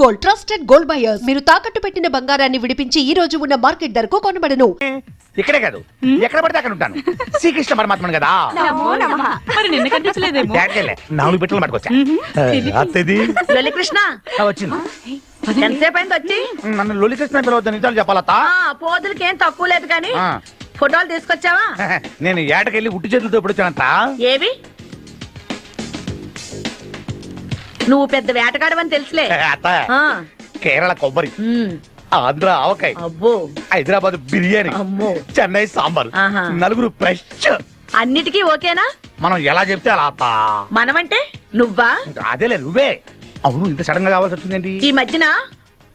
Gold, trusted gold buyers. మీరు తాకట్టు పెట్టిన బంగారాన్ని విడిపించి ఈ రోజు ఉన్న మార్కెట్ ధరకు కొనబడను. ఇక్కడే కాదు, ఎక్కడ పడితే అక్కడ ఉంటాను. శ్రీకృష్ణ పరమాత్మను కదా. మరి నిన్న కనిపించలేదేమో. నాలుగు పెట్టలు పట్టుకొచ్చా. అత్తది కృష్ణ వచ్చింది. ఎంతసేపు అయింది వచ్చి? నన్ను లొలి కృష్ణ పిలవద్దు, నిజాలు చెప్పాలత్తా. పోదులకి ఏం తక్కువ లేదు కానీ ఫోటోలు తీసుకొచ్చావా? నేను ఏటకెళ్ళి ఉట్టి చేతులతో ఎప్పుడు వచ్చానంత. ఏవి? నువ్వు పెద్ద వేటగాడవని తెలుసులే. అత్త, కేరళ కొబ్బరి, ఆంధ్ర ఆవకాయ, అబ్బో, హైదరాబాద్ బిర్యానీ, అమ్మో, చెన్నై సాంబార్, ఆహా. నలుగురు ఫ్రెష్. అన్నిటికీ ఓకేనా? మనం ఎలా చెప్తే అలా అత్త. మనమంటే నువ్వా? అదేలే నువ్వే. అవును, ఇంత సడన్ గా కావాల్సి వచ్చిందేంటి? ఈ మధ్యన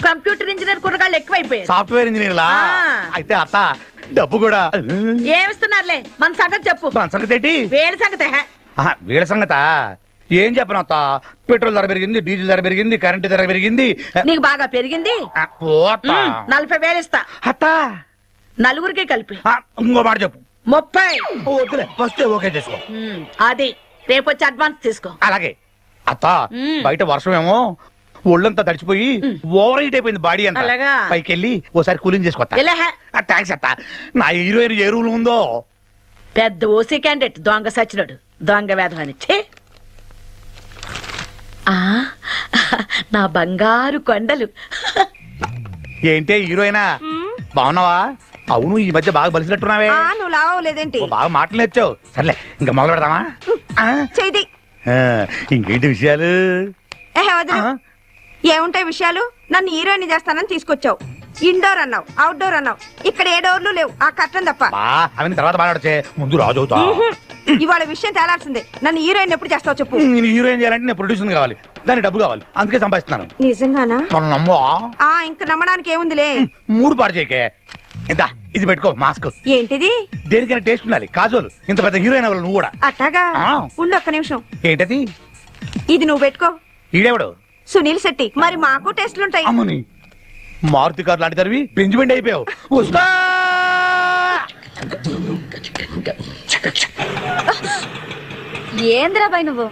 కంప్యూటర్ ఇంజనీర్ కుర్రగాళ్ళు ఎక్కువైపోయారు. సాఫ్ట్వేర్ ఇంజనీర్ లా. అయితే అత్త డబ్బు కూడా ఏమిస్తున్నారులే, మన సంగతి చెప్పు. మన సంగతి ఏంటి? వేడి సంగతి. వీళ్ళ సంగత ఏం చెప్పను అత్త. పెట్రోల్ ధర పెరిగింది, డీజిల్ ధర పెరిగింది, కరెంటు ధర పెరిగింది. నీకు బాగా పెరిగింది. 40,000 ఇస్తా అత్త. నలుగురికి కలిపి. ఇంకో మాట చెప్పు. 30. వద్దులే, ఫస్ట్ ఓకే చేసుకో. అది రేపు వచ్చి అడ్వాన్స్ తీసుకో. అలాగే అత్త. బయట వర్షం ఏమో ఒళ్ళంతా తడిచిపోయి ఓవర్ హీట్ అయిపోయింది బాడీ అంతా. అలాగా? పైకి వెళ్ళి ఓసారి కూలింగ్ చేసుకోవచ్చా? థ్యాంక్స్ అత్త. నా హీరోయిన్ ఏ రూల్ ఉందో. పెద్ద ఓసీ క్యాండిడేట్ దొంగ సచ్చినోడు, దొంగ వేధవాని. నా బంగారు కొండలు. ఏంటే హీరోయినా, బాగున్నావా? అవును, ఈ మధ్య బాగా బలిసినట్టున్నావే. నువ్వు లావలేదేంటి? బాగా మాటలు నేర్చావు. సర్లే, ఇంకా మొదలు పెడదామా? చేయి. ఇంకేంటి విషయాలు? ఏముంటాయి విషయాలు? నన్ను హీరోయిన్ చేస్తానని తీసుకొచ్చావు. ఇండోర్ అన్నావు, అవుట్డోర్ అన్నావు. ఇక్కడ ఏ డోర్లు లేవు, ఆ కట్టం తప్ప. అవన్నీ తర్వాత మాట్లాడచ్చే, ముందు రాజు అవుతా. ఇవాళ విషయం తేలాల్సిందే. నన్ను హీరోయిన్ ఎప్పుడు చేస్తావు చెప్పు. నేను హీరోయిన్ చేయాలంటే నేను ప్రొడ్యూసర్ కావాలి, దానికి డబ్బు కావాలి, అందుకే సంపాదిస్తున్నాను. నిజంగానా? మనం నమ్మవా? ఇంక నమ్మడానికి ఏముందిలే. మూడు పాడు చేయకే. ఇందా ఇది పెట్టుకో, మాస్క్. ఏంటిది? దేనికైనా టేస్ట్ ఉండాలి. కాజోలు ఇంత పెద్ద హీరోయిన్ అవ్వాలి నువ్వు కూడా. అట్టాగా? ఉండు ఒక్క నిమిషం. ఏంటది? ఇది నువ్వు పెట్టుకో. ఈడేవాడు? సునీల్ శెట్టి. మరి మాకు టెస్ట్లుంటాయి. అమ్మని మారుతి కార్ లాంటి తరివి బెంజ్మెంట్ అయిపోయావు. వస్తా. ఏంద్రా బాయ్ నువ్వు?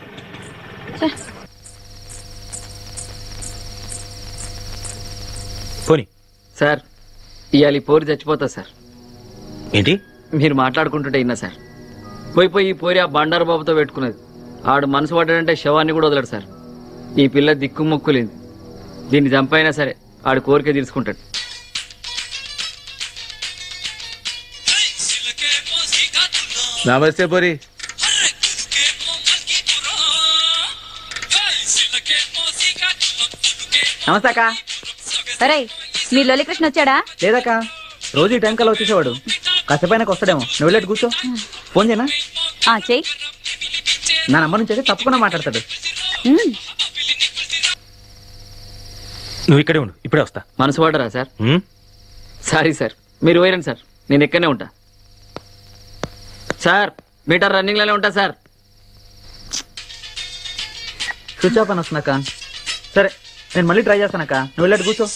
పోనీ సార్, ఇవాళ ఈ పోరి చచ్చిపోతా సార్. ఏంటి మీరు మాట్లాడుకుంటుంటే ఇన్నా సార్. పోయి పోరి ఆ బండారు బాబుతో పెట్టుకున్నది. ఆడు మనసు పడ్డాడంటే శవాన్ని కూడా వదలడు సార్. ఈ పిల్ల దిక్కు మొక్కులేదు. దీన్ని చంపైనా సరే ఆడు కోరిక తీర్చుకుంటాడు. నమస్తే పోరి. నమస్తే అక్క. అరే, మీ లొలికృష్ణ వచ్చాడా? లేదక్క, రోజు ఈ టైం కల్లా వచ్చేసేవాడు. కాసేపైనాకి వస్తాడేమో. నువ్వు వెళ్ళి కూర్చో. ఫోన్ చేయనా? చెయ్యి. నా నంబర్ నుంచి అయితే తప్పకుండా మాట్లాడతాడు. నువ్వు ఇక్కడే ఉండు, ఇప్పుడే వస్తా. మనసు పడరా సార్? ఉమ్, సారీ సార్, మీరు పోయిరండి సార్, నేను ఇక్కడనే ఉంటా. సార్, మీటర్ రన్నింగ్ లోనే ఉంటా సార్. స్విచ్ ఆఫ్ అని వస్తుందక్క. సరే, నేను మళ్ళీ ట్రై చేస్తానక్క. నువ్వు వెళ్ళి కూర్చో.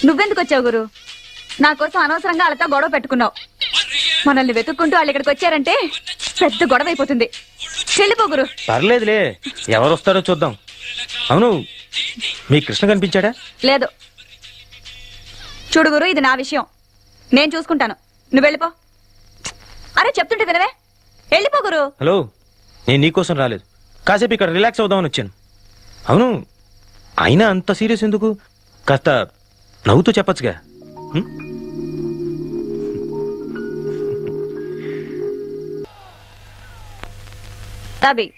నువ్వెందుకు వచ్చావు గురు? నా కోసం అనవసరంగా వాళ్ళతో గొడవ పెట్టుకున్నావు. మనల్ని వెతుక్కుంటూ వాళ్ళు ఇక్కడికి వచ్చారంటే పెద్ద గొడవ అయిపోతుంది. వెళ్ళిపో గురు. పర్లేదులే, ఎవరు వస్తారో చూద్దాం. అవును, మీ కృష్ణ కనిపించాడా? లేదు. చూడు గురు, ఇది నా విషయం, నేను చూసుకుంటాను. నువ్వు వెళ్ళిపో. అరే చెప్తుంటే వినవే. వెళ్ళిపో గురు. హలో, నేను నీకోసం రాలేదు, కాసేపు ఇక్కడ రిలాక్స్ అవుదామని వచ్చాను. అవును, అయినా అంత సీరియస్ ఎందుకు? కాస్త నవ్వుతూ చెప్పచ్చుగా.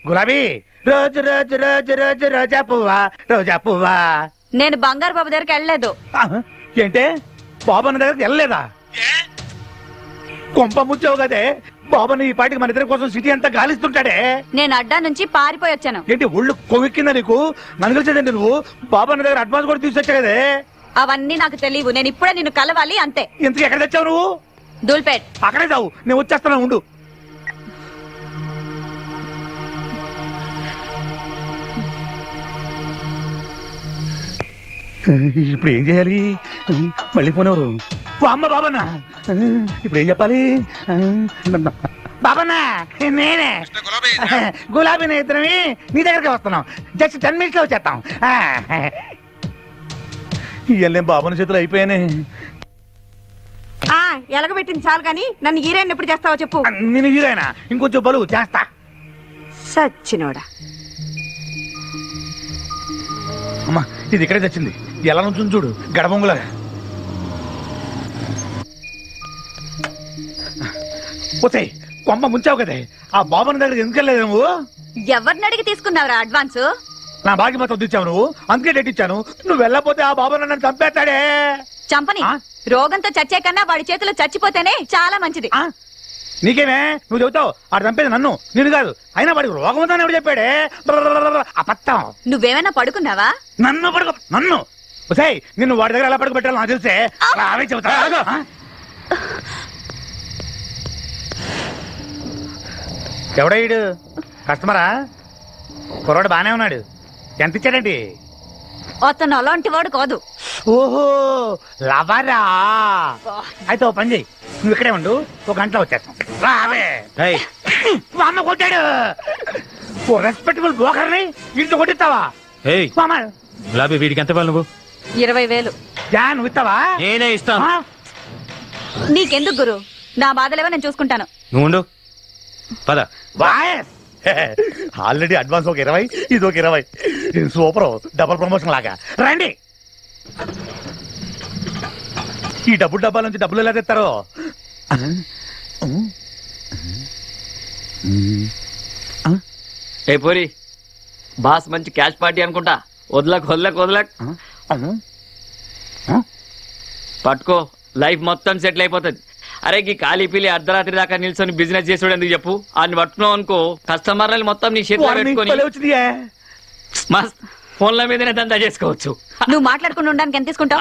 గులాబీ రోజు రోజు రోజు రోజు రోజా పువ్వా, రోజా పువ్వా. నేను బంగారు బాబు దగ్గరికి వెళ్ళలేదు. ఏంటే, బాబన్న దగ్గరికి వెళ్ళలేదా? కొంప ముచ్చావు కదే. బాబన్న ఈ పాటికి మన ఇద్దరి కోసం సిటీ అంతా గాలిస్తుంటాడే. నేను అడ్డా నుంచి పారిపోయి వచ్చాను. ఏంటి ఒళ్ళు కొవ్వెక్కిందా నీకు? నన్ను కలిసేదండి నువ్వు. బాబన్న దగ్గర అడ్వాన్స్ కూడా తీసుకొచ్చా కదే. అవన్నీ నాకు తెలియవు. నేను ఇప్పుడే నిన్ను కలవాలి అంతే. ఇంతకు ఎక్కడ తెచ్చావు నువ్వు? దూల్పేట్. అక్కడే చావు, నేను వచ్చేస్తాను, ఉండు. ఇప్పుడు ఏం చేయాలి? మళ్ళీ పోనవరు అమ్మ బాబన్నా. ఇప్పుడు ఏం చెప్పాలి? బాబన్నా నేనే గులాబీ ఇద్దరమి నీ దగ్గరికి వస్తున్నాం. జస్ట్ 10 minutes లో వచ్చేస్తాం. ఇవన్నీ బాబుని చేతులు అయిపోయానే. ఎలగబెట్టింది చాలు కానీ నన్ను హీరోయిన్ ఎప్పుడు చేస్తావో చెప్పు. నేను హీరోయినా? ఇంకొంచెం బలు చేస్తా. సచ్చినోడా. అమ్మా ఇది ఇక్కడే తెచ్చింది. ఎలా నుంచి చూడు గడబొంగులాగా. పోతే కొమ్మ ముంచావు కదే, ఆ బాబుని దగ్గర ఎందుకు వెళ్ళలేదు నువ్వు? ఎవరిని అడిగి తీసుకున్నావురా అడ్వాన్స్? నా బాకి మొత్తం తెచ్చావు నువ్వు, అందుకే డేట్ ఇచ్చాను. నువ్వు వెళ్ళపోతే ఆ బాబు నన్ను చంపేస్తాడే. చంపని. రోగంతో చచ్చే కన్నా వాడి చేతిలో చచ్చిపోతేనే చాలా మంచిది. నీకేమే నువ్వు చెబుతావు? ఆడు చంపేది నన్ను, నేను కాదు. అయినా వాడికి రోగం ఉందని ఎవడు చెప్పాడే? అబద్ధం. నువ్వేమైనా పడుకున్నావా? నన్ను పడుకో నన్ను. నిన్ను వాడి దగ్గర ఎలా పడుకోబెట్టాలో నాకు తెలిసే. అవే చెబుతా. ఎవడయ్యాడు? కస్టమరా? కుర్రాడు బానే ఉన్నాడు. ఎంత ఇచ్చాడండి? అతను అలాంటి వాడు కాదు. ఓహో లవరా. అయితే ఓ పని చెయ్యి, నువ్వు ఇక్కడే ఉండు, 1 గంటలో వచ్చేస్తాం. రావే. అమ్మ కొట్టాడు. ఓ రెస్పెక్టబుల్ బ్రోకర్ని ఇంట్లో కొట్టిస్తావా? గులాబీ వీడికి ఎంత ఇవ్వాలి నువ్వు? 20,000. నువ్వు ఇస్తావా? నేనే ఇస్తాను. నీకెందుకు గురు? నా బాధలేవో నేను చూసుకుంటాను. నువ్వు ఉండు. పద. ఆల్రెడీ అడ్వాన్స్ ఒక 20, ఇది ఒక 20. సూపర్, డబుల్ ప్రమోషన్ లాగా. రండి. ఈ డబ్బాల నుంచి డబ్బులు ఎలా తెస్తారో. ఏ పోరి బాస్ మంచి క్యాష్ పార్టీ అనుకుంటా. వదలక్ పట్టుకో, లైఫ్ మొత్తం సెటిల్ అయిపోతుంది. అరే ఈ ఖాళీ పిల్లి అర్ధరాత్రి దాకా నిల్చొని బిజినెస్ చేసాడు ఎందుకు చెప్పు? ఆయన పట్టుకున్నావు అనుకో, కస్టమర్లు మొత్తం నీ చేతిలో పెట్టుకొని మస్త్ ఫోన్ల మీదనే దందా చేసుకోవచ్చు. నువ్వు మాట్లాడుకుని ఉండడానికి ఎంత తీసుకుంటావు?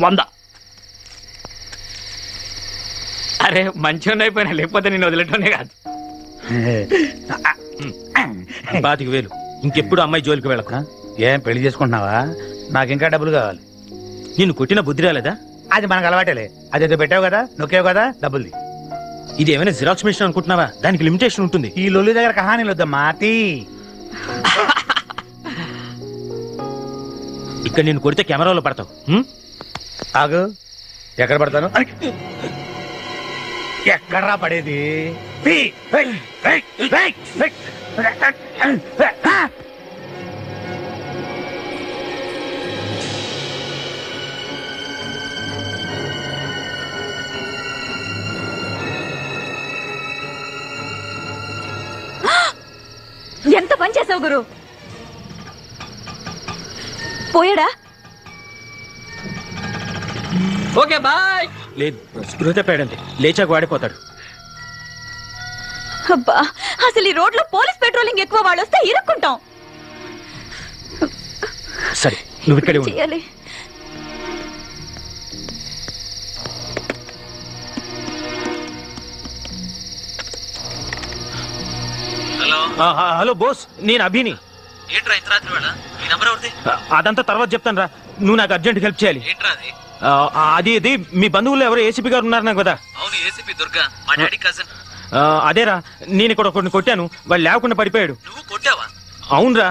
100. అరే మంచిగా అయిపోయినా, లేకపోతే నేను వదిలేటోనే కాదు. 25,000. ఇంకెప్పుడు అమ్మాయి జోలికి వెళ్ళకు. ఏం పెళ్లి చేసుకుంటున్నావా? నాకు ఇంకా డబ్బులు కావాలి. నిన్ను కొట్టిన బుద్ధి రాలేదా? అది మనకు అలవాటేలే. అదేదో పెట్టావు కదా, నొక్కావు కదా, డబ్బులు. ఇది ఏమైనా జిరాక్స్ మిషన్ అనుకుంటున్నావా? దానికి లిమిటేషన్ ఉంటుంది. ఈ లొల్లి దగ్గర కహానీలు వద్దమ్మా. ఇక్కడ నేను కొడితే కెమెరాలో పడతావు. ఆగు. ఎక్కడ పడతాను? ఎక్కడ్రా పడేది? ఎంత పని చేసావు గురు? పోయాడా? Okay bye. లేదు, స్పృహ తప్పాడంతే. లేచాక వాడిపోతాడు. అబ్బా, అసలు ఈ రోడ్ లో పోలీస్ పెట్రోలింగ్ ఎక్కువ, వాళ్ళు వస్తే ఇరుక్కుంటాం. సరే నువ్వు ఇక్కడే ఉండు. చేయాలి. హలో బోస్, నేను అభిని. ఏంట్రా ఇంత రాత్రి వేళ? ఈ నంబర్ ఎవరిది? అదంతా తర్వాత చెప్తాను రా. నువ్వు నాకు అర్జెంట్ హెల్ప్ చేయాలి. ఏంట్రా అది? అది మీ బంధువులు ఎవరో ఏసీపీ గారు ఉన్నారు నాకు కదా. అవును, ఏసీపీ దుర్గా, మా డాడీ కజిన్. అదేరా, నేను ఇక్కడ కొన్ని కొట్టాను, వాళ్ళు లేకుండా పడిపోయాడు. నువ్వు కొట్టావా? అవునరా.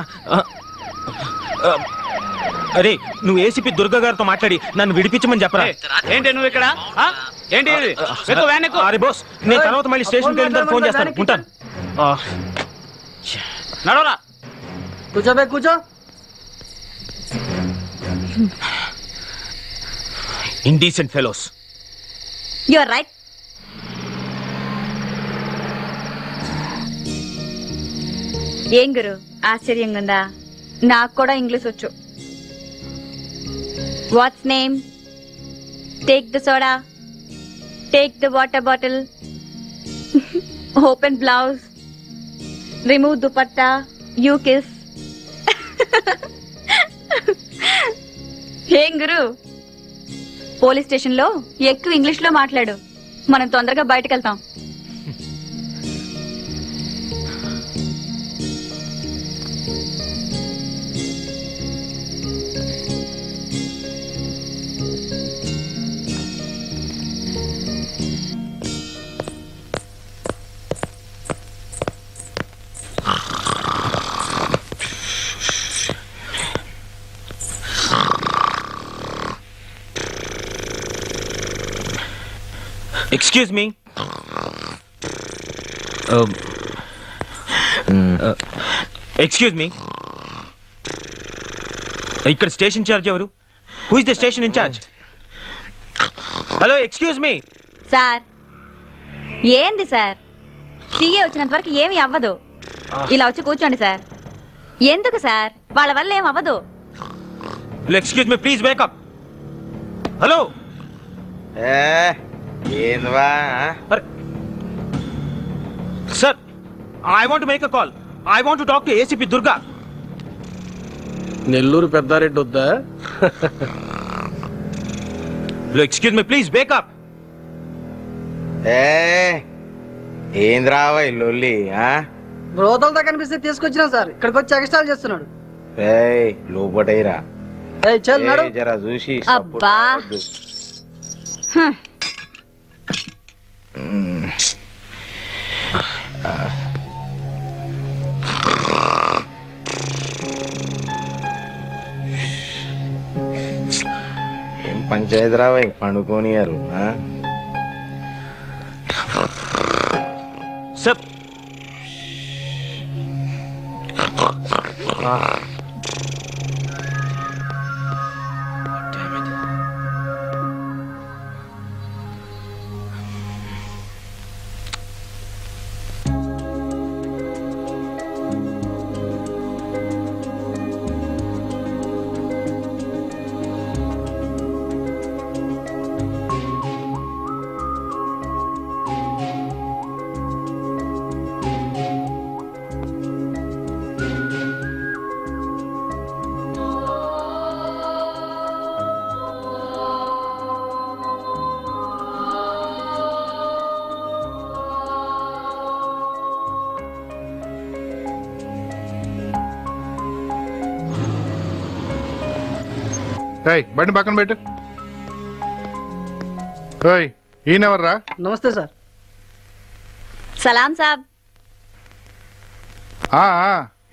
అరే నువ్వు ఏసీపీ దుర్గా గారితో మాట్లాడి నన్ను విడిపించమని చెప్పరా. ఏంటి నువ్వు ఇక్కడ? ఏంటి అరే బోస్, నేను తర్వాత మళ్ళీ స్టేషన్కి వెళ్ళిన తర్వాత ఫోన్ చేస్తాను. ఉంటాను. నడవరా. కూర్చోబే, కూర్చో. Indecent fellows. You are right. ఏం గురు ఆశ్చర్యంగా ఉందా? నాకు కూడా ఇంగ్లీష్ వచ్చు. What's name? Take the soda, take the water bottle, open blouse, remove dupatta, you kiss. ఏం గురు, పోలీస్ స్టేషన్ లో ఎక్కువ ఇంగ్లీష్ లో మాట్లాడు, మనం తొందరగా బయటకు వెళ్తాం. Excuse me. ఎక్స్క్యూజ్ మీ, ఇక్కడ స్టేషన్ ఇన్ఛార్జ్ ఎవరు? Who is the station incharge? Hello, excuse me. Sir ఏంది సార్, సీఏ వచ్చినంత వరకు ఏమీ అవ్వదు. ఇలా వచ్చి కూర్చోండి సార్. ఎందుకు సార్, వాళ్ళ వల్ల ఏం అవ్వదు. Excuse me please, wake up. Hello. ఏందివా sir, I want make a call. I want to talk to ACP Durga. Nellore Peddareddy వద్దా? Excuse me please, wake up. ఏంద్రావా లొల్లి? బ్రోతలతో కనిపిస్తే తీసుకొచ్చినా సార్, ఇక్కడికి వచ్చి ఎక్స్ట్రాలు చేస్తున్నాడు. లోపటైరా చల్లాడు జరా చూసి అబ్బా. ఏం పంచాయతీ రావా పండుకోనియారు. సార్, బండి పక్కన పెట్టు. ఈయనెవర్రా? నమస్తే సార్. సలాం సాబ్.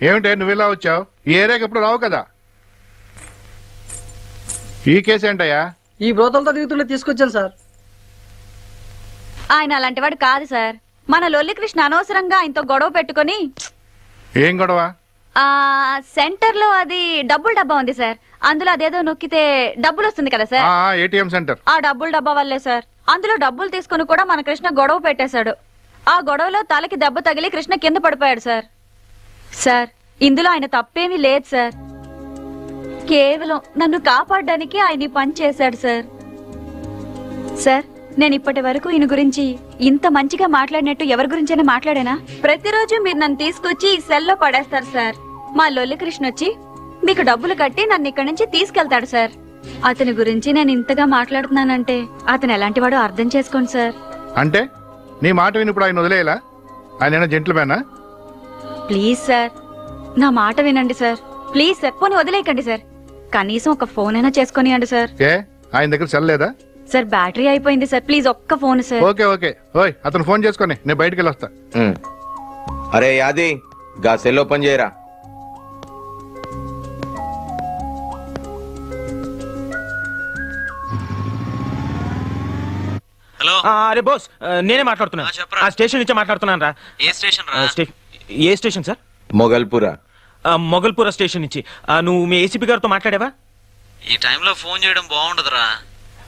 ఏమిటే నువ్వు ఇలా వచ్చావు? ఈ ఏరియాకి ఎప్పుడు రావు కదా. ఈ కేసు ఏంటయ్యా? ఈ బ్రోతలతో దిగుతుండే తీసుకొచ్చాను సార్. ఆయన అలాంటి వాడు కాదు సార్. మన లొల్లి కృష్ణ అనవసరంగా ఆయనతో గొడవ పెట్టుకొని. ఏం గొడవ? సెంటర్ లో అది డబ్బుల డబ్బా ఉంది సార్. అందులో అదేదో నొక్కితే డబ్బులు వస్తుంది కదా సార్. ATM centre. ఆ డబ్బుల డబ్బా వల్లే సార్. అందులో డబ్బులు తీసుకుని కూడా మన కృష్ణ గొడవ పెట్టేశాడు. ఆ గొడవలో తలకి దెబ్బ తగిలి కృష్ణ కింద పడిపోయాడు సార్. సార్, ఇందులో ఆయన తప్పేమీ లేదు సార్. కేవలం నన్ను కాపాడడానికి ఆయన ఈ పని చేశాడు సార్. సార్, నేను ఇప్పటి వరకు ఈయన గురించి ఇంత మంచిగా మాట్లాడినట్టు ఎవరి గురించైనా మాట్లాడానా? ప్రతిరోజు మీరు నన్ను తీసుకొచ్చి ఈ సెల్లో పడేస్తారు సార్. మా లొల్లి కృష్ణ వచ్చి మీకు డబ్బులు కట్టి నన్ను ఇక్కడి నుంచి తీసుకెళ్తాడు సార్. అతని గురించి నేను ఇంతగా మాట్లాడుతున్నానంటే అతను ఎలాంటి వాడో అర్థం చేసుకోండి సార్. అంటే నీ మాట విని ఇప్పుడు ఆయన వదిలేలా? ఆయన జెంట్లమేనా? ప్లీజ్ సార్, నా మాట వినండి సార్. ప్లీజ్ సార్, పోనీ వదిలేయకండి సార్. కనీసం ఒక ఫోన్ అయినా చేసుకొనియండి సార్. ఆయన దగ్గర సెల్ లేదా? సార్, బ్యాటరీ అయిపోయింది సార్. ప్లీజ్ ఒక్క ఫోన్ సార్. Okay okay. అతను ఫోన్ చేసుకొని నేను బయటికి వెళ్ళొస్తా. అరే యాది, గా సెల్ ఓపెన్ చేయరా. హలో. అరే బాస్, నేనే మాట్లాడుతున్నా. చెప్పరా. ఆ స్టేషన్ నుంచే మాట్లాడుతున్నాను రా. ఏ స్టేషన్ రా? ఏ స్టేషన్ సార్? మొగల్పురా. మొగల్పుర స్టేషన్ నుంచి. నువ్వు మీ ఏసీపీ గారితో మాట్లాడావా? ఈ టైంలో ఫోన్ చేయడం బాగుండదురా.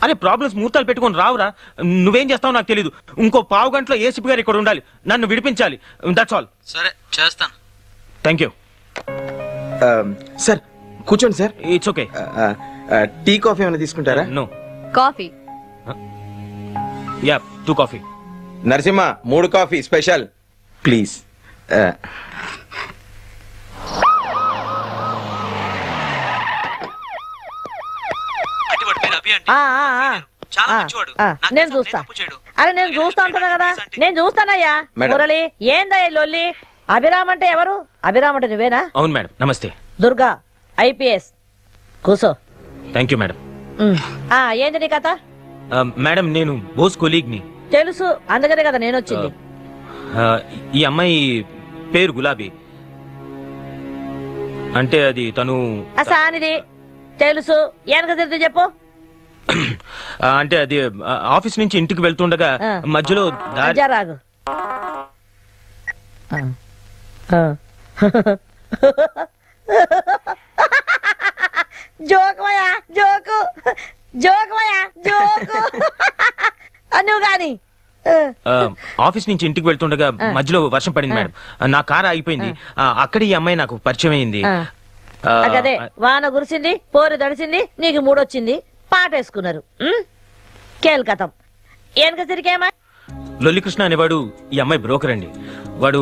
అరే ప్రాబ్లమ్స్ ముహూర్తాలు పెట్టుకొని రావురా. నువ్వేం చేస్తావు నాకు తెలీదు. ఇంకో పావు గంటలో ఏసీపీ గారు ఇక్కడ ఉండాలి. నన్ను విడిపించాలి. That's all. సరే, చేస్తాను. Thank you sir. కూర్చోండి సార్. It's okay. టీ కాఫీ ఏమైనా తీసుకుంటారా? No. Coffee. Ya, 2 coffee. Narasimha 3 coffee special please. చాలా మంచివాడు. నేను చూస్తా. అరే నేను చూస్తా ఉంటున్నా కదా. నేను చూస్తానయ్యా. మురళి, ఏందయ్యా లొల్లి? అభిరామ్ అంటే ఎవరు? అభిరామ్ అంటే నువ్వేనా? అవును మేడం. నమస్తే. దుర్గా, ఐపీఎస్. కూసో. Thank you madam. ఏంది నీ కథ? మేడం, నేను బోస్ కొలీగ్ని. తెలుసు, అందుకనే కదా నేను వచ్చింది. ఈ అమ్మాయి పేరు గులాబీ. అంటే అది తను సానిది తెలుసు. వెనక తిరిగి చెప్పు. అంటే అది ఆఫీస్ నుంచి ఇంటికి వెళ్తుండగా మధ్యలో రాగు జోకుమయ్యా జోకు జోకుమయ్యా జోకు నువ్వు గాని ఆఫీస్ నుంచి ఇంటికి వెళ్తుండగా మధ్యలో వర్షం పడింది మేడం. నా కారు ఆగిపోయింది. అక్కడ ఈ అమ్మాయి నాకు పరిచయం అయింది. అదే వాన కురిసింది, పోరు దడిసింది, నీకు మూడొచ్చింది, పాట వేసుకున్నారు. కేల్కతం ఏనక తిరిగేమా. లొల్లికృష్ణ అనేవాడు ఈ అమ్మాయి బ్రోకర్ అండి. వాడు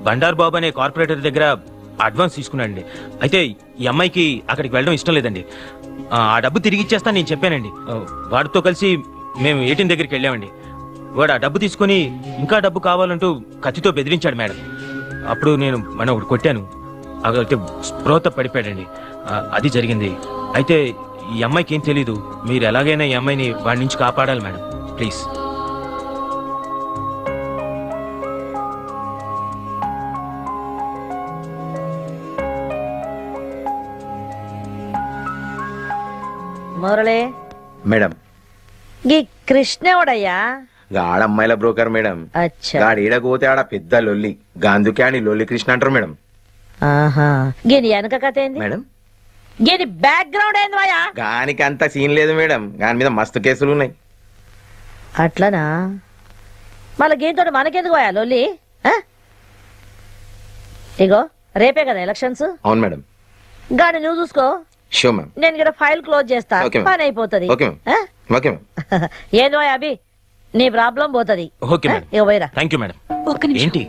బండారు బాబు అనే కార్పొరేటర్ దగ్గర అడ్వాన్స్ తీసుకున్నాడండి. అయితే ఈ అమ్మాయికి అక్కడికి వెళ్ళడం ఇష్టం లేదండి. ఆ డబ్బు తిరిగి ఇచ్చేస్తా నేను చెప్పానండి. వాడితో కలిసి మేము ఏటీఎం దగ్గరికి వెళ్ళామండి. వాడు ఆ డబ్బు తీసుకుని ఇంకా డబ్బు కావాలంటూ కత్తితో బెదిరించాడు మేడం. అప్పుడు నేను మనం ఒకటి కొట్టాను. అయితే స్పృహత పడిపోయాడండి. అది జరిగింది. అయితే ఈ అమ్మాయికి ఏం తెలీదు. మీరు ఎలాగైనా ఈ అమ్మాయిని వాడి నుంచి కాపాడాలి మేడం, ప్లీజ్. మురళి మేడం, గీ కృష్ణవుడయ్యా ఆడమ్మాయిల బ్రోకర్ మేడం. గాడు ఈడకపోతే ఆడ పెద్ద లొల్లి, గాందుకే అని లొల్లి కృష్ణ అంటారు మేడం. గీని వెనక కథ ఏంది మేడం? గీని బ్యాక్గ్రౌండ్ ఏంది మాయా? గానికి అంత సీన్ లేదు మేడం. గాని మీద మస్తు కేసులు ఉన్నాయి. అట్లనా? మళ్ళీ గీంతో మనకెందుకు పోయా లొల్లి? ఇగో రేపే కదా ఎలక్షన్స్. అవును మేడం. గాని నువ్వు చూసుకో. Show ma'am. నేను ఇక్కడ ఫైల్ క్లోజ్ చేస్తా, పని అయిపోతుంది. ఏందో అభి, నీ ప్రాబ్లం పోతుంది. ఇక పోయిరా. ఏంటి?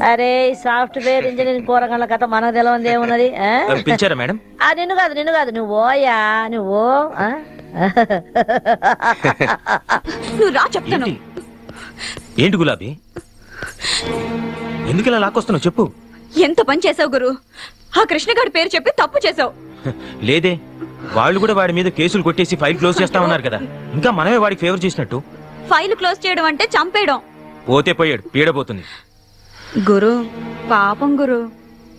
అరే సాఫ్ట్వేర్ ఇంజనీరింగ్ పోరగాళ్ళ కథ మనకు తెలవంది ఏమున్నది? పిలిచారా మేడం? నిన్ను కాదు నువ్వు ఓయా నువ్వు. నువ్వు రా చెప్తాను. ఏంటి గులాబీ, ఎందుకు ఇలా లాక్కొస్తున్నావు చెప్పు. ఎంత పని చేసావు గురు. ఆ కృష్ణగాడి పేరు చెప్పి తప్పు చేసావు. లేదే, వాళ్ళు కూడా వాడి మీద కేసులు కొట్టేసి ఫైల్ క్లోజ్ చేస్తా ఉన్నారు కదా. ఇంకా మనమే వాడికి ఫేవర్ చేసినట్టు. ఫైల్ క్లోజ్ చేయడం అంటే చంపేయడం. పోతే పోయాడు, పీడబోతుంది. గురు పాపం గురు,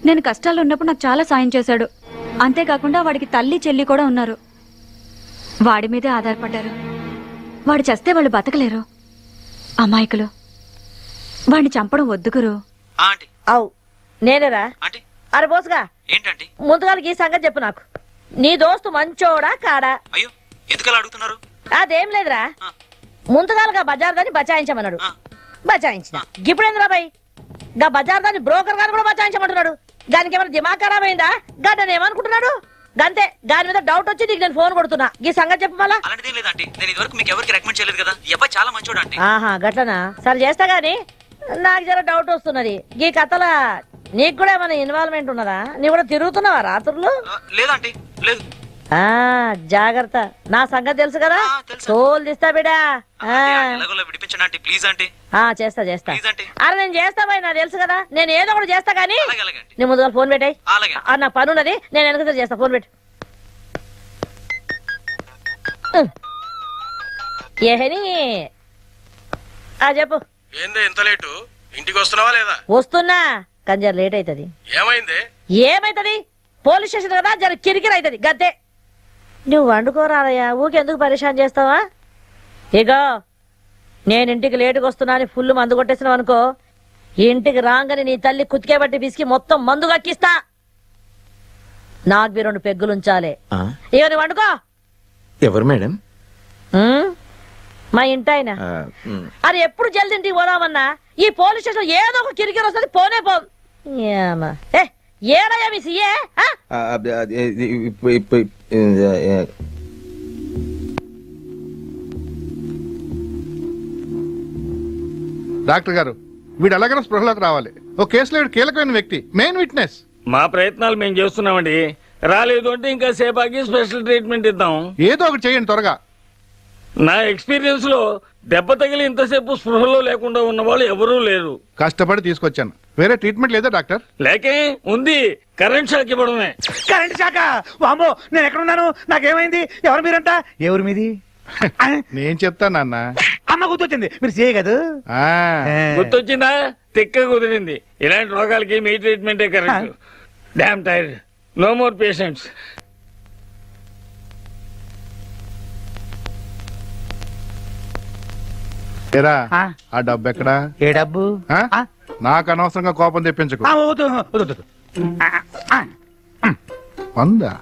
నేను కష్టాలు ఉన్నప్పుడు నాకు చాలా సాయం చేశాడు. అంతేకాకుండా వాడికి తల్లి చెల్లి కూడా ఉన్నారు. వాడి మీదే ఆధారపడ్డారు. వాడు చస్తే వాళ్ళు బతకలేరు. అమాయకులు. వాడిని చంపడం వద్దు గురు. అవు నేనేరా? అరే బోసుగా, ముందుగా ఈ సంగతి చెప్పు నాకు. నీ దోస్తు మంచోడా కాడా? అడుగుతున్నారు? అదేం లేదురా, ముందుగాలుగా బజార్ దాన్ని బచాయించమన్నాడు. బచాయించిన. ఇప్పుడేంద్రా బాయ్, గా బజార్ దాన్ని బ్రోకర్ గాని కూడా బచాయించమంటున్నాడు. దానికి ఏమైనా దిమాగ్ ఖరాబ్ అయిందా? గడ్డని ఏమనుకుంటున్నాడు? గంతే, దాని మీద డౌట్ వచ్చి నీకు నేను ఫోన్ కొడుతున్నా. ఈ సంగతి చెప్పు మళ్ళా. ఆహా గట్లనా? సరే చేస్తా గాని నాకు జర డౌట్ వస్తున్నది. ఈ కథల నీకు కూడా ఏమైనా ఇన్వాల్వ్మెంట్ ఉన్నదా? నీ కూడా తిరుగుతున్నావా రాత్రులు? లేదంటే లేదు. జాగ్రత్త, నా సంగతి తెలుసు కదా. తోలు తీస్తా బిడా. చేస్తా చేస్తా. అరే నేను చేస్తా బాయ్, నాకు తెలుసు కదా. నేను ఏదో ఒకటి చేస్తా గానీ నీ ముందుగా ఫోన్ పెట్టాయి. నాకు పని ఉన్నది, నేను వెనక చేస్తా. ఫోన్ పెట్టు. ఏహని చెప్పు. ఏంది ఎంత లేటు? ఇంటికి వస్తున్నావా లేదా? వస్తున్నా, కానీ జర లేట్ అవుతుంది. ఏమైంది? ఏమైతుంది? పోలీస్ స్టేషన్ కదా, జర కిరికిరి అవుతుంది గద్దే. నువ్వు వండుకోరాదయ్యా, ఊకెందుకు పరిశాన్ చేస్తావా? ఇగో నేను ఇంటికి లేటుగా వస్తున్నా అని ఫుల్ మందు కొట్టేసినావు అనుకో, ఇంటికి రాగానే నీ తల్లి కుతికే బట్టి పిసికి మొత్తం మందు కక్కిస్తా. నాకు 2 పెగ్గులు ఉంచాలి. ఇక నువ్వు వండుకో. ఎవరు మేడం? మా ఇంటాయన. అది ఎప్పుడు జల్ది ఇంటికి పోదామన్నా ఈ పోలీస్ స్టేషన్ ఏదో ఒక కిరికిరి వస్తుంది. పోనే పో. ఏడయ్యా మీ సీఏ? డాక్టర్ గారు, వీడు ఎలాగైనా స్పృహలోకి రావాలి. ఓ కేసులో వీడు కీలకమైన వ్యక్తి, మెయిన్ విట్నెస్. మా ప్రయత్నాలు మేము చేస్తున్నామండి. రాలేదు అంటే ఇంకా సేపాకి స్పెషల్ ట్రీట్మెంట్ ఇద్దాం. ఏదో ఒకటి చేయండి త్వరగా. నా ఎక్స్పీరియన్స్ లో దెబ్బ తగిలి ఇంతసేపు స్పృహలో లేకుండా ఉన్న వాళ్ళు ఎవరూ లేరు. కష్టపడి తీసుకొచ్చాను. వేరే ట్రీట్మెంట్ లేదా డాక్టర్? లేకే ఉంది, కరెంట్ షాక్ ఇవ్వడమే. Current shock? వామ్మో, నేను ఎక్కడున్నాను? నాకేమైంది? ఎవరు మీరంతా? ఎవరు మీది? నేను చెప్తాను నాన్న. అమ్మ గుర్తొచ్చింది, మీరు చేయగదు. గుర్తొచ్చిందా? తిక్క కుదిరింది. ఇలాంటి రోగాలకి మీ ట్రీట్మెంటే correct. Damn tired, no more patients. ఏరా ఆ? ఆ డబ్బు ఎక్కడా? ఏ డబ్బు? ఆ? ఆ? నాకు అనవసరంగా కోపం తెప్పించకు. వద్దు, వద్దు, వద్దు. ఆ, ఆ. వందా?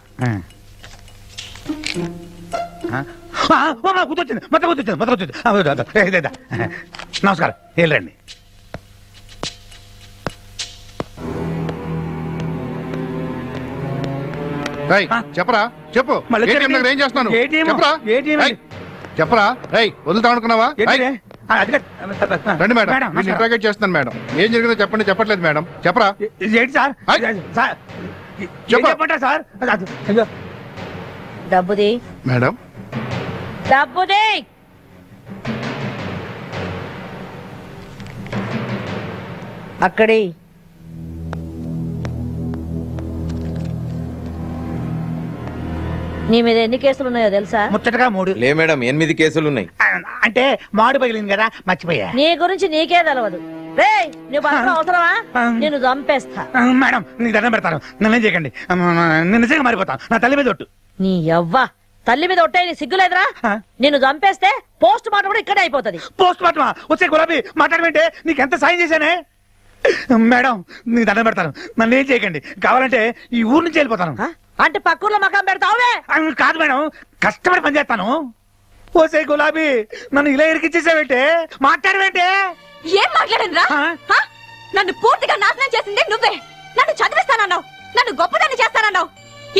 గుర్తొచ్చింది, మొత్తం గుర్తొచ్చింది, మొత్తం గుర్తొచ్చింది. నమస్కారం, వెళ్ళండి. రేయ్, చెప్పరా చెప్పు. మళ్ళీ ATM చెప్పండి. దగ్గర ఏం చేస్తున్నాను? ATM? చెప్పరా? ATM? రేయ్, చెప్పరా? రేయ్, వదులుతా అనుకున్నావా? ఏంటిదే? రేయ్, అది కాదు. రండి మేడం, మేడం, నేను నమస్కారం. ఇంట్రాగేట్ చేస్తున్నాను మేడం. ఏం జరిగిందో చెప్పండి. చెప్పట్లేదు మేడం, చెప్పరా? ఏంటి సార్? సార్, ఏం చెప్పు. చెప్పంటారు సార్? అయ్యో. డబ్బుది మేడం, డబ్బుది. అక్కడి నీ మీద ఎన్ని కేసులు ఉన్నాయో తెలుసా? ముచ్చటగా 3. లే మేడం 8 కేసులు ఉన్నాయి. అంటే మాడు పగిలింది కదా, మర్చిపోయా. నీ గురించి నీకే తెలవదు. రేయ్, నువ్వు అసలు అవసరమా? నేను చంపేస్తా. మేడం, నీకు దండం పెడతాను, నన్నేం చేయకండి. నేను నిజంగా మారిపోతాను. నా తల్లి మీద ఒట్టు. నీ యవ్వ తల్లి మీద ఒట్టే నీ సిగ్గులేదురా? నిన్ను చంపేస్తే పోస్ట్ మార్టం కూడా ఇక్కడే అయిపోతది. పోస్ట్ మార్టమా? వచ్చే గులాబీ మాట్లాడమంటే నీకు ఎంత సాయం చేశానే. మేడం, నీకు దండం పెడతాను, నన్ను ఏం చేయకండి. కావాలంటే ఈ ఊరు నుంచి వెళ్ళిపోతాను. అంటే పక్కూర్లో మకాం పెడతావే? కాదు మేడం, కష్టపడి పని చేస్తాను. ఓసే గులాబీ, నన్ను ఇలా ఇరికిచ్చేసావేంటే, మాట్లాడవేంటే? ఏం మాట్లాడనురా? నన్ను పూర్తిగా నాశనం చేసింది నువ్వే. నన్ను చదివిస్తానన్నావు, నన్ను గొప్పదాన్ని చేస్తానన్నావు.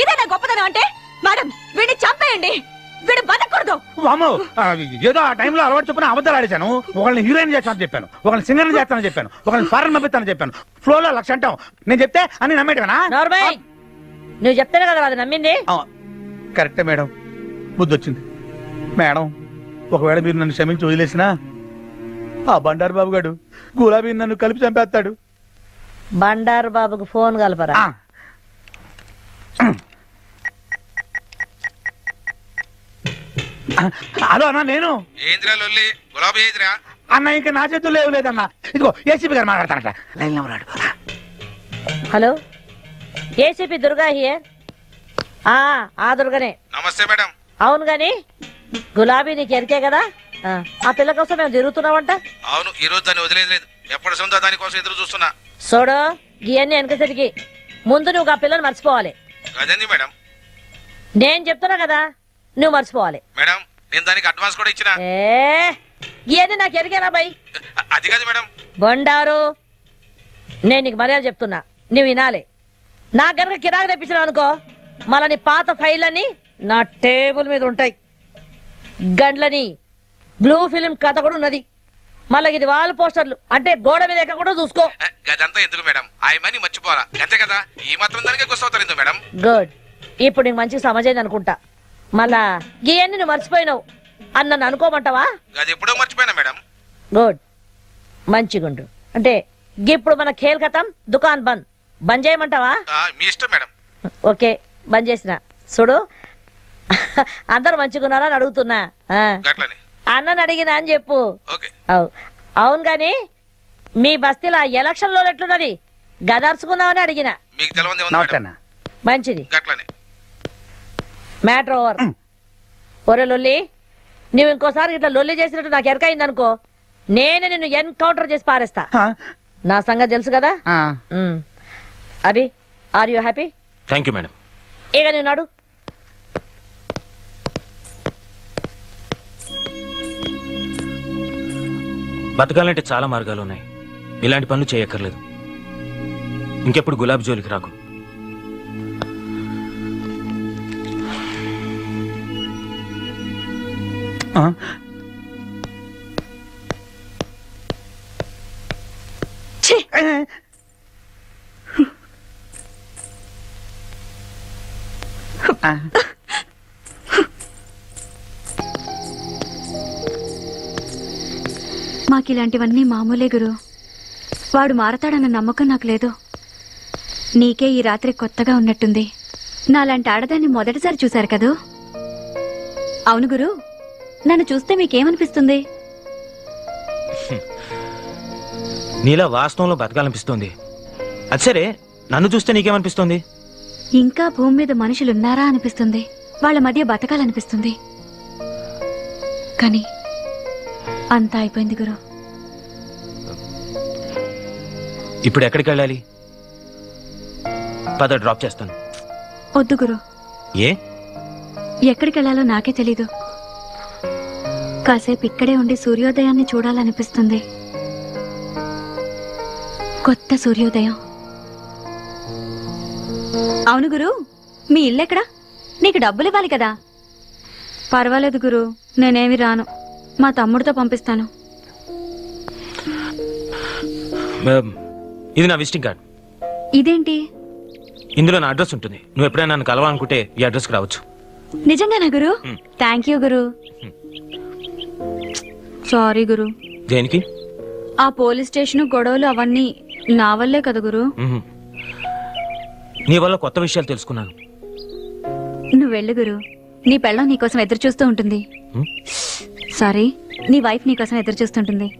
ఇదేనా గొప్పదనం అంటే? మేడం, వీడిని చంపేయండి, వీడు బతకూడదు. వామ్మో, ఏదో ఆ టైంలో అలవాటు చొప్పున అబద్ధాలు ఆడేశాను. ఒకళ్ళని హీరోయిన్ చేస్తానని చెప్పాను, ఒకళ్ళని సింగర్ చేస్తానని చెప్పాను, ఒకళ్ళని ఫారెన్ పంపిస్తానని చెప్పాను. ఫ్లోలో 1,00,000 అంటాం. నేను చెప్తే అన్ని నమ్మేటవేనా? నువ్వు చెప్తేనే కదా అది నమ్మింది. కరెక్టే మేడం, బుద్ధి వచ్చింది. మేడం, ఒకవేళ మీరు నన్ను క్షమించి వదిలేసినా ఆ బండారు బాబు గారు గులాబీ నన్ను కలిపి చంపేస్తాడు. బండారు బాబుకు ఫోన్ కలపరా? హలో అన్న, నేను గులాబీ అన్న, ఇంకా నా చేతుల్లో ఏం లేదన్నా. ఇదిగో ఏసీపీ గారు మాట్లాడతానట. లైన్ లో ఉన్నాడు. Hello, ACP Durga here. ఆ దుర్గనే. నమస్తే మేడం. అవును గాని గులాబీ నీకు ఎరికే కదా? ఆ పిల్ల కోసం మేము తిరుగుతున్నావంట. అవును, ఈ రోజు దాన్ని వదిలేదు. ఎప్పటి సొంత దానికోసం ఎదురు చూస్తున్నా. చూడు, ఇవన్నీ వెనకసరికి ముందు నువ్వు ఆ పిల్లని మర్చిపోవాలి. అదేంది మేడం? నేను చెప్తున్నా కదా, నువ్వు మర్చిపోవాలి. మేడం, నేను దానికి అడ్వాన్స్ కూడా ఇచ్చిన. ఇవన్నీ నాకు ఎరికేనా బై? అది కాదు మేడం. బండారు, నేను నీకు మర్యాద చెప్తున్నా, నువ్వు వినాలి. నా గనక కిరాకు తెప్పించినావు అనుకో, మళ్ళా నీ పాత ఫైళ్ళని నా టేబుల్ మీద ఉంటాయి. గండ్లని బ్లూ ఫిలిం కథ కూడా ఉన్నది. మళ్ళీ ఇది వాల్ పోస్టర్లు అంటే గోడ మీద ఎక్క కూడా చూసుకో. అదంతా ఎందుకు మేడం? ఆ మనీ మర్చిపోవాలా అంతే కదా? ఈ మాత్రం దానికే గుర్తవుతారు ఎందుకు మేడం? గుడ్, ఇప్పుడు నీకు మంచిగా సమజైంది అనుకుంటా. మళ్ళా ఇవన్నీ నువ్వు మర్చిపోయినావు అని నన్ను అనుకోమంటావా? అది ఎప్పుడో మర్చిపోయినా మేడం. గుడ్, మంచిగుండు. అంటే ఇప్పుడు మన ఖేల్ ఖతం, దుకాన్ బంద్. బంద్ చేయమంటావా? మీ ఇష్టం మేడం. ఓకే, బంద్ చేసిన. చూడు, అందరు మంచిగున్నారా అని అడుగుతున్నా. అన్నని అడిగినా అని చెప్పు. అవును గాని మీ బస్తీలో ఎలక్షన్ లో ఎట్లున్నది? గదర్చుకుందామని అడిగినా. మంచిది, మ్యాటర్ ఓవర్. ఒరే లొల్లి, నువ్వు ఇంకోసారి ఇట్లా లొల్లి చేసినట్టు నాకు ఎరకైంది అనుకో, నేనే నిన్ను ఎన్కౌంటర్ చేసి పారేస్తా. నా సంగతి తెలుసు కదా. Abhi, are you happy? Thank you madam. ఇక నేను నడు. బతకాలంటే చాలా మార్గాలు ఉన్నాయి. ఇలాంటి పనులు చేయక్కర్లేదు. ఇంకెప్పుడు గులాబీ జోలికి రాకు. మాకిలాంటివన్నీ మామూలే గురు. వాడు మారతాడన్న నమ్మకం నాకు లేదు. నీకే ఈ రాత్రి కొత్తగా ఉన్నట్టుంది. నాలాంటి ఆడదాన్ని మొదటిసారి చూశారు కదూ? అవును గురు, నన్ను చూస్తే మీకేమనిపిస్తుంది? నీలా వాస్తవంలో బతకాలనిపిస్తుంది. అది సరే, నన్ను చూస్తే నీకేమనిపిస్తుంది? ఇంకా భూమి మీద మనుషులున్నారా అనిపిస్తుంది. వాళ్ళ మధ్య బతకాలనిపిస్తుంది. కానీ అంతా అయిపోయింది గురు. ఇప్పుడు ఎక్కడికి వెళ్ళాలి? పద, డ్రాప్ చేస్తాను. వద్దు గురు, ఏ? ఎక్కడికి వెళ్ళాలో నాకే తెలీదు. కాసేపు ఇక్కడే ఉండి సూర్యోదయాన్ని చూడాలనిపిస్తుంది. కొత్త సూర్యోదయం. అవును గురు, మీ ఇల్లు ఎక్కడా? నీకు డబ్బులు ఇవ్వాలి కదా. పర్వాలేదు గురు, నేనేమి రాను, మా తమ్ముడితో పంపిస్తాను. ఇది నా విజిటింగ్ కార్డ్. ఇదేంటి? ఇందులో నా అడ్రస్ ఉంటుంది. నువ్వు ఎప్పుడైనా నన్ను కలవాలనుకుంటే ఈ అడ్రస్కి రావచ్చు. నిజంగానా గురు? థ్యాంక్ యూ గురు. సారీ గురు. దేనికి? ఆ పోలీస్ స్టేషన్ గొడవలు అవన్నీ నా వల్లే కదా గురు. నీ వల్ల కొత్త విషయాలు తెలుసుకున్నాను. నువ్వు వెళ్ళు గురు, నీ పెళ్ళం నీకోసం ఎదురు చూస్తూ ఉంటుంది. సారీ, నీ వైఫ్ నీకోసం ఎదురు చూస్తుంటుంది.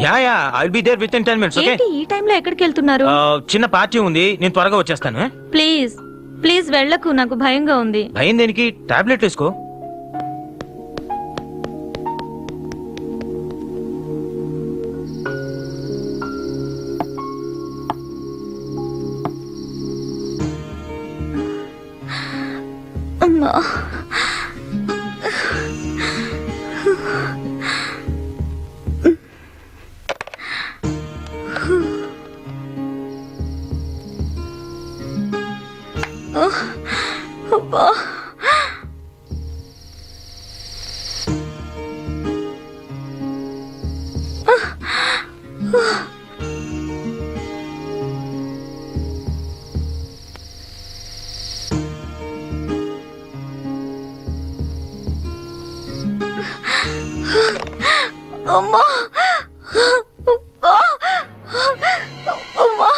Ya I'll be there with in 10 minutes. Okay? ఏంటి ఈ టైంలో ఎక్కడికి వెళ్తున్నారు? చిన్న పార్టీ ఉంది, నేను త్వరగా వచ్చేస్తాను. ప్లీజ్ ప్లీజ్ వెళ్ళకు, నాకు భయంగా ఉంది. భయం దేనికి? టాబ్లెట్ వేసుకో. అమ్మా, అబ్బా, అమ్మా, అమ్మా,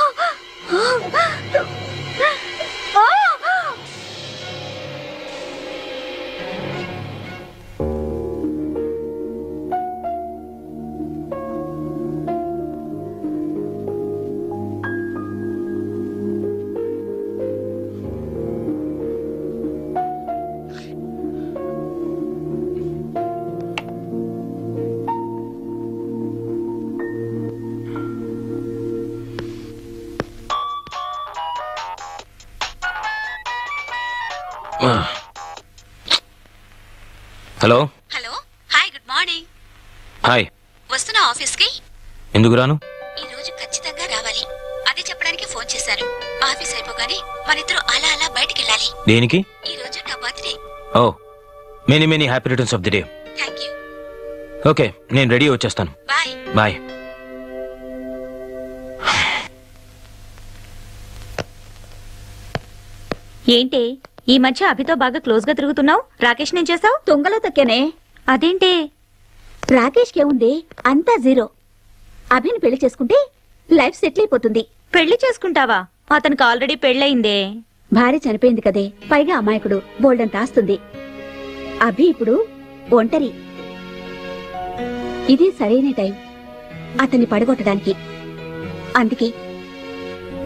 hello. Hello, hi, good morning. Hi. వస్తున్నా ఆఫీస్కి? ఎందుకు రాను? ఈ రోజు ఖచ్చితంగా రావాలి, అదే చెప్పడానికి ఫోన్ చేశాను. ఆఫీస్ అయిపోగానే మనిద్దరం అలా అలా బయటికి వెళ్ళాలి. దేనికి? ఈ రోజు నా birthday. Oh, many many happy returns of the day. Thank you. Okay, నేను రెడీ వచ్చేస్తాను. బాయ్. బాయ్. ఏంటి ఈ మధ్య అభితో బాగా క్లోజ్ గా తిరుగుతున్నావు? రాకేష్ నేను చేసావు? తుంగలో తొక్కేనే. అదేంటి? రాకేష్ కే ఉంది అంతా జీరో. అభిని పెళ్లి చేసుకుంటే లైఫ్ సెటిల్ అయిపోతుంది. పెళ్లి చేసుకుంటావా? అతనికి ఆల్రెడీ పెళ్ళయిందే. భార్య చనిపోయింది కదే, పైగా అమాయకుడు, బోల్డంత ఆస్తుంది. అభి ఇప్పుడు ఒంటరి. ఇది సరైన టైం అతన్ని పడగొట్టడానికి. అందుకే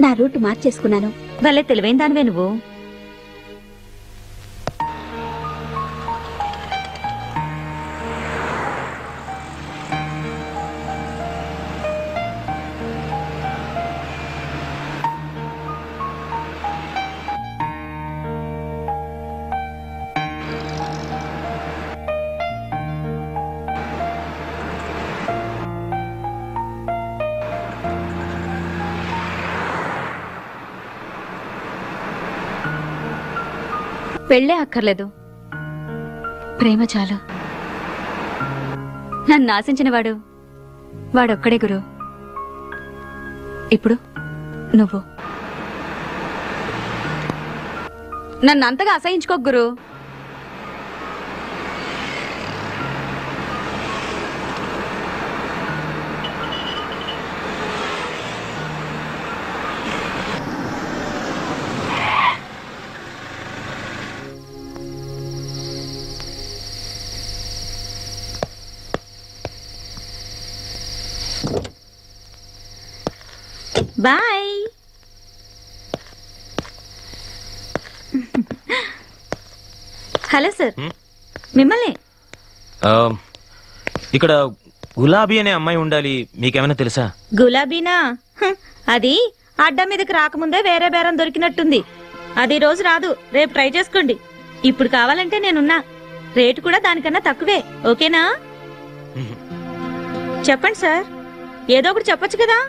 నా రూట్ మార్చేసుకున్నాను. భలే తెలివైన దానివే నువ్వు. పెళ్ళే అక్కర్లేదు, ప్రేమ చాలు. నన్ను ఆశించిన వాడొక్కడే గురు. ఇప్పుడు నువ్వు నన్ను అంతగా అసహించుకో గురు. బాయ్. హలో సార్, మిమ్మల్ని. ఇక్కడ గులాబీ అనే అమ్మాయి ఉండాలి, మీకేమైనా తెలుసా? గులాబీనా? అది అడ్డ మీదకి రాకముందే వేరే బేరం దొరికినట్టుంది. అది రోజు రాదు, రేపు ట్రై చేసుకోండి. ఇప్పుడు కావాలంటే నేనున్నా, రేటు కూడా దానికన్నా తక్కువే. ఓకేనా? చెప్పండి సార్, ఏదో ఒకటి చెప్పొచ్చు కదా.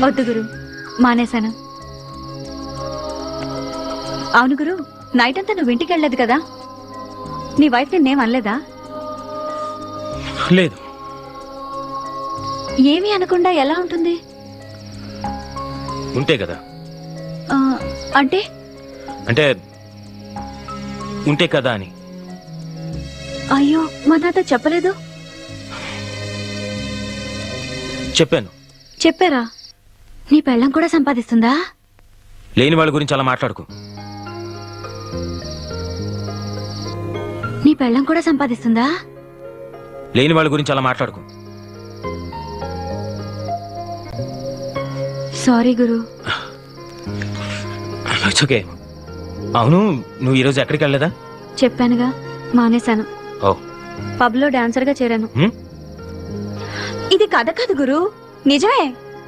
వద్దు గురు, మానేశాను. అవును గురు, నైట్ అంతా నువ్వు ఇంటికి వెళ్ళలేదు కదా, నీ వైఫ్ నిన్నేం అనలేదా? లేదు. ఏమీ అనకుండా ఎలా ఉంటుంది? ఉంటే కదా. అంటే అంటే ఉంటే కదా అని. అయ్యో, మా నాతో చెప్పలేదు. చెప్పాను. చెప్పారా? నీ పెళ్ళం కూడా సంపాదిస్తుందా? లేని వాళ్ళ గురించి అలా మాట్లాడుకో. నీ పెళ్ళం కూడా సంపాదిస్తుందా? లేని వాళ్ళ గురించి అలా మాట్లాడుకో. Sorry Guru. It's okay. అవును, నువ్వు ఈరోజు ఎక్కడికి వెళ్ళలేదా? చెప్పానుగా, మానేశాను. ఓ, పబ్ లో డాన్సర్ గా చేరాను. ఇది కథ కాదు గురు, నిజమే.